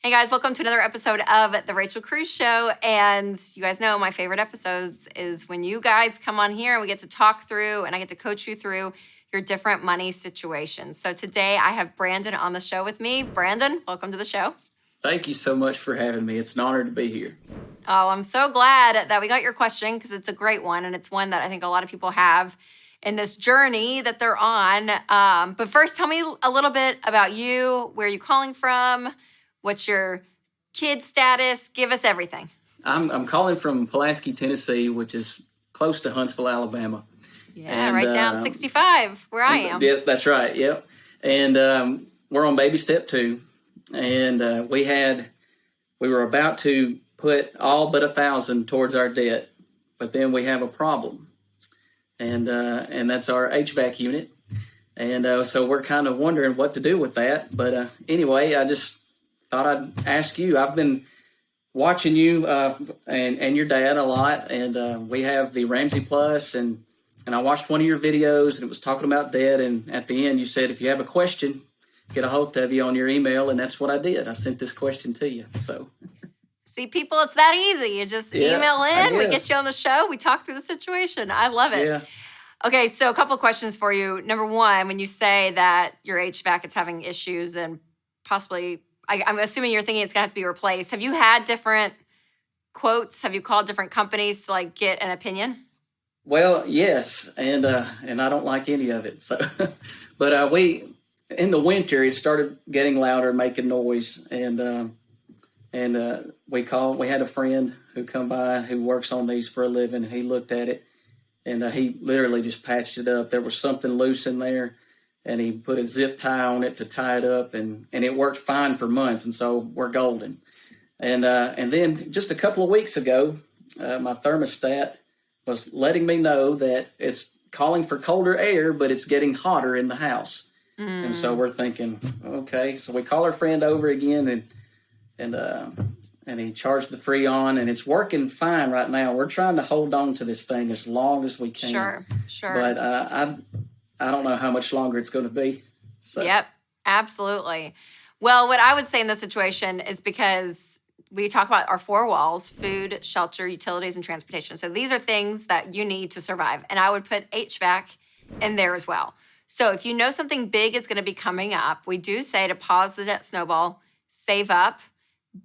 Hey guys, welcome to another episode of the Rachel Cruze Show. And you guys know my favorite episodes is when you guys come on here and we get to talk through and I get to coach you through your different money situations. So today I have Brandon on the show with me. Brandon, welcome to the show. Thank you so much for having me. It's an honor to be here. Oh, I'm so glad that we got your question because it's a great one and it's one that I think a lot of people have in this journey that they're on. But first, tell me a little bit about you, where are you calling from? What's your kid status? Give us everything. I'm calling from Pulaski, Tennessee, which is close to Huntsville, Alabama. Yeah, and, right down 65, where I am. Yeah, that's right. Yep. And we're on baby step 2, and we were about to put all but $1,000 towards our debt, but then we have a problem, and that's our HVAC unit, and so we're kind of wondering what to do with that. But anyway, I just thought I'd ask you. I've been watching you and your dad a lot, and we have the Ramsey Plus, and I watched one of your videos, and it was talking about debt, and at the end you said, if you have a question, get a hold of you on your email, and that's what I did. I sent this question to you. So, see, people, it's that easy. You just email in, we get you on the show, we talk through the situation. I love it. Yeah. Okay, so a couple of questions for you. Number one, when you say that your HVAC is having issues and possibly, I'm assuming you're thinking it's going to have to be replaced. Have you had different quotes? Have you called different companies to get an opinion? Well, yes, and I don't like any of it. So, but we in the winter it started getting louder, making noise, and we had a friend who come by who works on these for a living. He looked at it, and he literally just patched it up. There was something loose in there, and he put a zip tie on it to tie it up, and it worked fine for months, and so we're golden. And then just a couple of weeks ago, my thermostat was letting me know that it's calling for colder air, but it's getting hotter in the house. And so we're thinking, okay, so we call our friend over again, and he charged the Freon, and it's working fine right now. We're trying to hold on to this thing as long as we can. Sure. But I don't know how much longer it's going to be. So. Yep, absolutely. Well, what I would say in this situation is because we talk about our 4 walls: food, shelter, utilities, and transportation. So these are things that you need to survive. And I would put HVAC in there as well. So if you know something big is going to be coming up, we do say to pause the debt snowball, save up,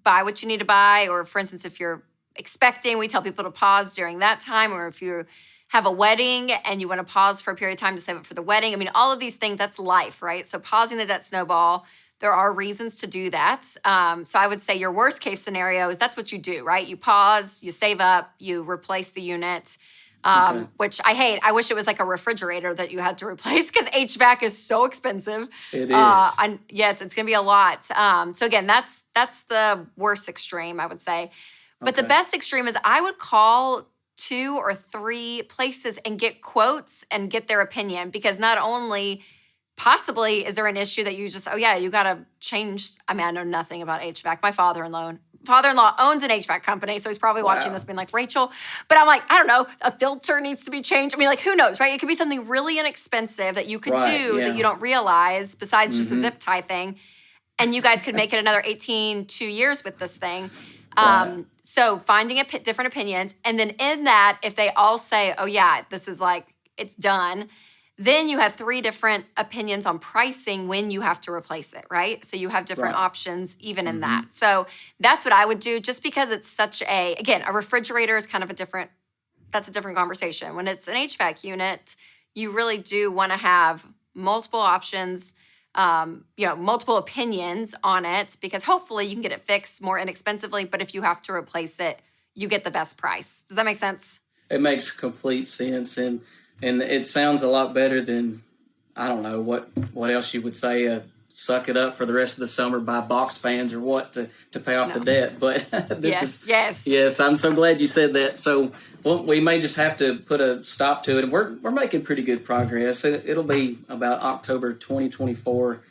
buy what you need to buy. Or for instance, if you're expecting, we tell people to pause during that time. Or if you have a wedding and you want to pause for a period of time to save up for the wedding. I mean, all of these things, that's life, right? So pausing the debt snowball, there are reasons to do that. So I would say your worst case scenario is that's what you do, right? You pause, you save up, you replace the unit, which I hate. I wish it was like a refrigerator that you had to replace because HVAC is so expensive. It is. Yes, it's going to be a lot. So again, that's the worst extreme, I would say. But the best extreme is I would call 2 or 3 places and get quotes and get their opinion, because not only possibly is there an issue that you just, you got to change. I mean, I know nothing about HVAC. My father-in-law owns an HVAC company, so he's probably watching this being like, Rachel, but I'm like, I don't know, a filter needs to be changed. I mean, who knows, right? It could be something really inexpensive that you could do that you don't realize besides just a zip tie thing. And you guys could make it another 2 years with this thing. So finding different opinions. And then in that, if they all say, this is it's done, then you have 3 different opinions on pricing when you have to replace it, right? So you have different options even in that. So that's what I would do, just because it's such a refrigerator is kind of that's a different conversation. When it's an HVAC unit, you really do want to have multiple options, multiple opinions on it, because hopefully you can get it fixed more inexpensively. But if you have to replace it, you get the best price. Does that make sense? It makes complete sense. And it sounds a lot better than, I don't know, what else you would say, suck it up for the rest of the summer, buy box fans or what to pay off the debt. But yes, I'm so glad you said that. So we may just have to put a stop to it. And we're making pretty good progress. It'll be about October 2024,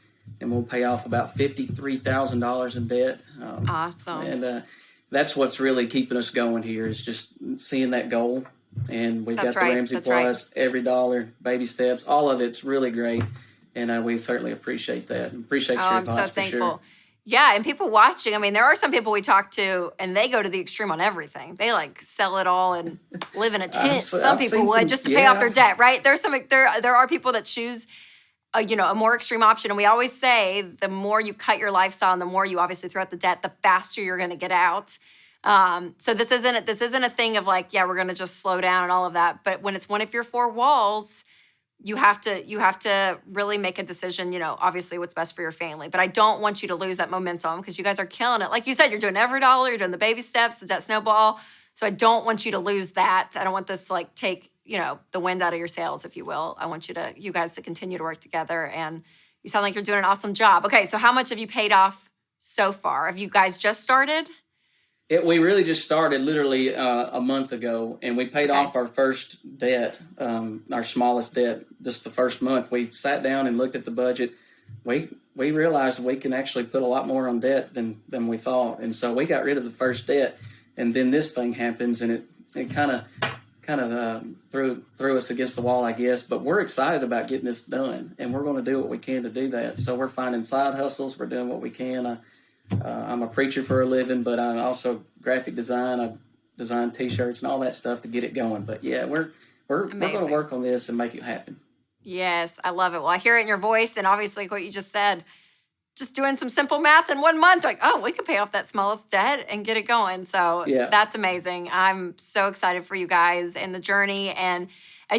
and we'll pay off about $53,000 in debt. Awesome. And that's what's really keeping us going here, is just seeing that goal. And we've got the Ramsey Plus, every dollar, baby steps, all of it's really great. And we certainly appreciate that. Appreciate your advice. I'm so thankful. Sure. Yeah, and people watching, I mean, there are some people we talk to and they go to the extreme on everything. They like sell it all and live in a tent. Some I've people seen would some, just to pay off their yeah. debt, right? There are people that choose a more extreme option. And we always say the more you cut your lifestyle and the more you obviously throw out the debt, the faster you're going to get out. So this isn't a thing of like, yeah, we're going to just slow down and all of that. But when it's one of your four walls, you have to really make a decision, obviously what's best for your family. But I don't want you to lose that momentum because you guys are killing it. Like you said, you're doing every dollar, you're doing the baby steps, the debt snowball. So I don't want you to lose that. I don't want this to like take, the wind out of your sails, if you will. I want you guys to continue to work together. And you sound like you're doing an awesome job. Okay, so how much have you paid off so far? Have you guys just started? We really just started literally a month ago, and we paid off our first debt, our smallest debt, just the first month. We sat down and looked at the budget. We realized we can actually put a lot more on debt than we thought, and so we got rid of the first debt. And then this thing happens, and it kind of threw us against the wall, I guess. But we're excited about getting this done, and we're going to do what we can to do that. So we're finding side hustles. We're doing what we can. I'm a preacher for a living, but I also graphic design. I design T-shirts and all that stuff to get it going. But yeah, we're going to work on this and make it happen. Yes, I love it. Well, I hear it in your voice, and obviously what you just said. Just doing some simple math in 1 month, like, oh, we could pay off that smallest debt and get it going. So yeah, that's amazing. I'm so excited for you guys and the journey. And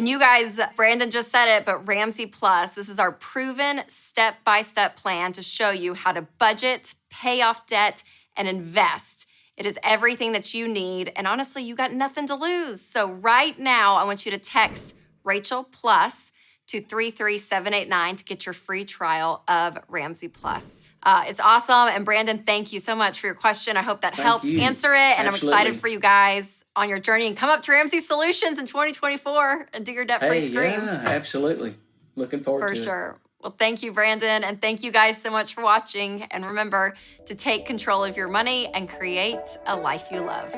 you guys, Brandon just said it, but Ramsey Plus, this is our proven step-by-step plan to show you how to budget, pay off debt, and invest. It is everything that you need. And honestly, you got nothing to lose. So right now, I want you to text Rachel Plus to 33789 to get your free trial of Ramsey Plus. It's awesome. And Brandon, thank you so much for your question. I hope that helps answer it. And Absolutely. I'm excited for you guys on your journey and come up to Ramsey Solutions in 2024 and do your debt-free scream. Yeah, absolutely. Looking forward to it. For sure. Well, thank you, Brandon. And thank you guys so much for watching. And remember to take control of your money and create a life you love.